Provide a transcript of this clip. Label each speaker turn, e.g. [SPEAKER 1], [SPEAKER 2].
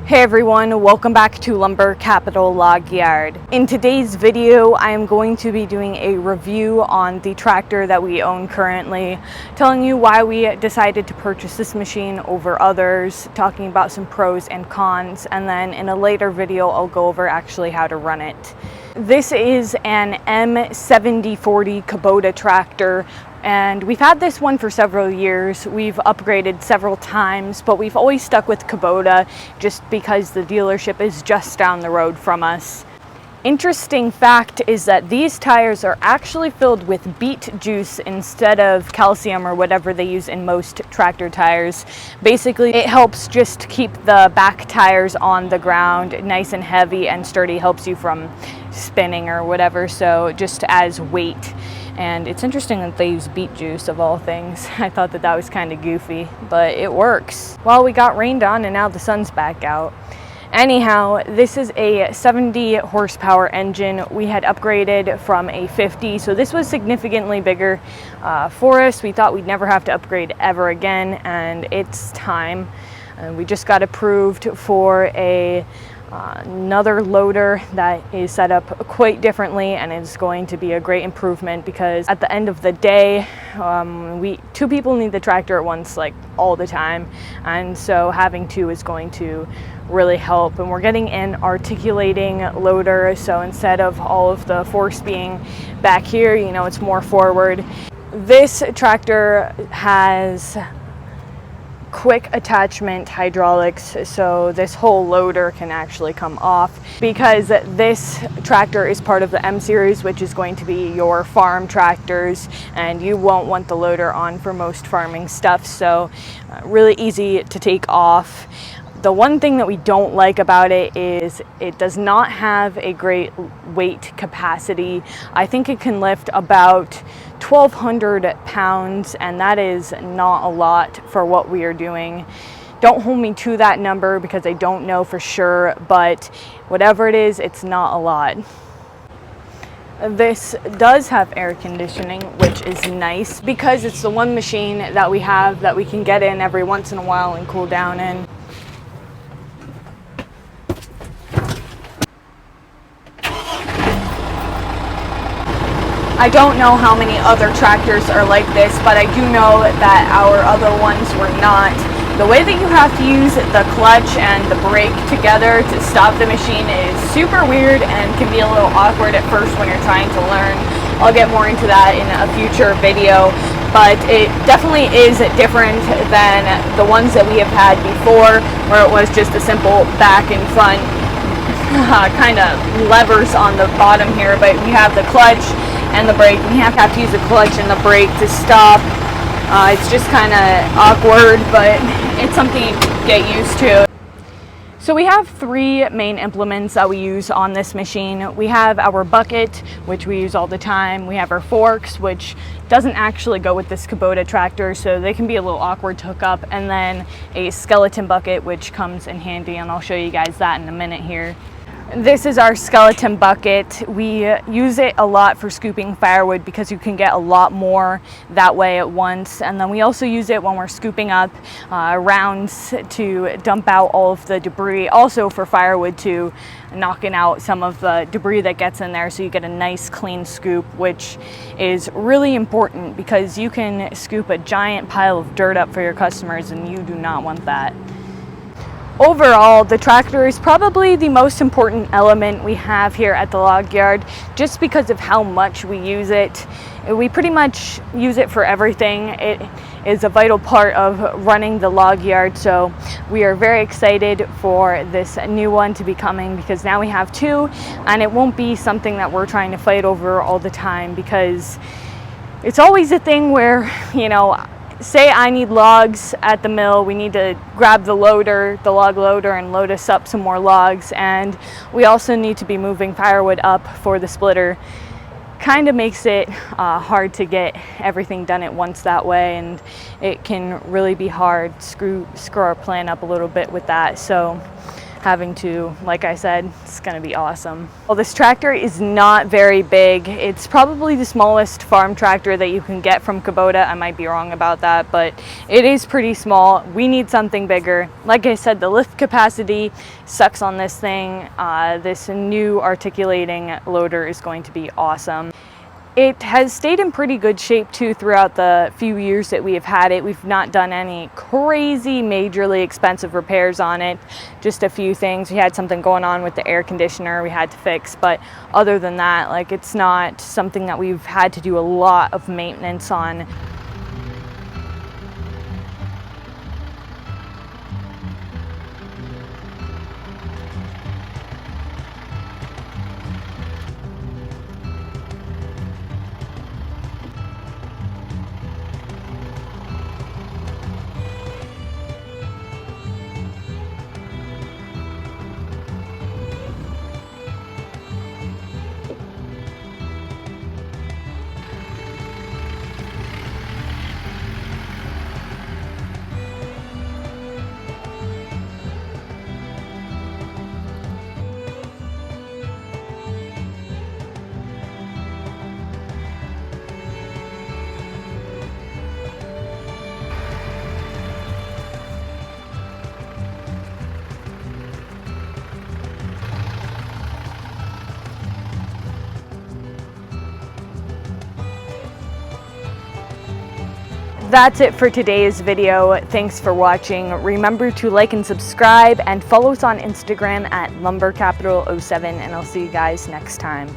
[SPEAKER 1] Hey everyone, welcome back to Lumber Capital Log Yard. In today's video, I am going to be doing a review on the tractor that we own currently, telling you why we decided to purchase this machine over others, talking about some pros and cons, and then in a later video, I'll go over actually how to run it. This is an M7040 Kubota tractor. And we've had this one for several years. We've upgraded several times, but we've always stuck with Kubota just because the dealership is just down the road from us. Interesting fact is that these tires are actually filled with beet juice instead of calcium or whatever they use in most tractor tires. Basically, it helps just keep the back tires on the ground nice and heavy and sturdy, helps you from spinning or whatever, so just as weight. And it's interesting that they use beet juice of all things. I thought that was kind of goofy, but it works. Well, we got rained on and now the sun's back out. Anyhow, this is a 70 horsepower engine. We had upgraded from a 50, so this was significantly bigger for us. We thought we'd never have to upgrade ever again, and it's time. We just got approved for another loader that is set up quite differently, and it's going to be a great improvement because at the end of the day, two people need the tractor at once, like all the time, and so having two is going to really help. And we're getting an articulating loader, so instead of all of the force being back here, it's more forward. This tractor has quick attachment hydraulics, so this whole loader can actually come off because this tractor is part of the M series, which is going to be your farm tractors, and you won't want the loader on for most farming stuff, so really easy to take off. The one thing that we don't like about it is it does not have a great weight capacity. I think it can lift about 1,200 pounds, and that is not a lot for what we are doing. Don't hold me to that number because I don't know for sure, but whatever it is, it's not a lot. This does have air conditioning, which is nice because it's the one machine that we have that we can get in every once in a while and cool down in. I don't know how many other tractors are like this, but I do know that our other ones were not. The way that you have to use the clutch and the brake together to stop the machine is super weird and can be a little awkward at first when you're trying to learn. I'll get more into that in a future video, but it definitely is different than the ones that we have had before, where it was just a simple back and front kind of levers on the bottom here, but we have the clutch and the brake. We have to use the clutch and the brake to stop. It's just kind of awkward, but it's something you get used to. So we have three main implements that we use on this machine. We have our bucket, which we use all the time. We have our forks, which doesn't actually go with this Kubota tractor, so they can be a little awkward to hook up, and then a skeleton bucket, which comes in handy, and I'll show you guys that in a minute here. This is our skeleton bucket. We use it a lot for scooping firewood because you can get a lot more that way at once. And then we also use it when we're scooping up rounds to dump out all of the debris. Also for firewood too, knocking out some of the debris that gets in there so you get a nice clean scoop, which is really important because you can scoop a giant pile of dirt up for your customers and you do not want that. Overall, the tractor is probably the most important element we have here at the log yard just because of how much we use it. We pretty much use it for everything. It is a vital part of running the log yard, so we are very excited for this new one to be coming because now we have two, and it won't be something that we're trying to fight over all the time because it's always a thing where, say I need logs at the mill, we need to grab the log loader, and load us up some more logs, and we also need to be moving firewood up for the splitter. Kind of makes it hard to get everything done at once that way, and it can really be hard, screw our plan up a little bit with that. So having to, like I said, it's gonna be awesome. Well, this tractor is not very big. It's probably the smallest farm tractor that you can get from Kubota. I might be wrong about that, but it is pretty small. We need something bigger. Like I said, the lift capacity sucks on this thing. This new articulating loader is going to be awesome. It has stayed in pretty good shape too throughout the few years that we have had it. We've not done any crazy majorly expensive repairs on it, just a few things. We had something going on with the air conditioner we had to fix, but other than that, like, it's not something that we've had to do a lot of maintenance on. That's it for today's video. Thanks for watching. Remember to like and subscribe and follow us on Instagram at lumbercapital07, and I'll see you guys next time.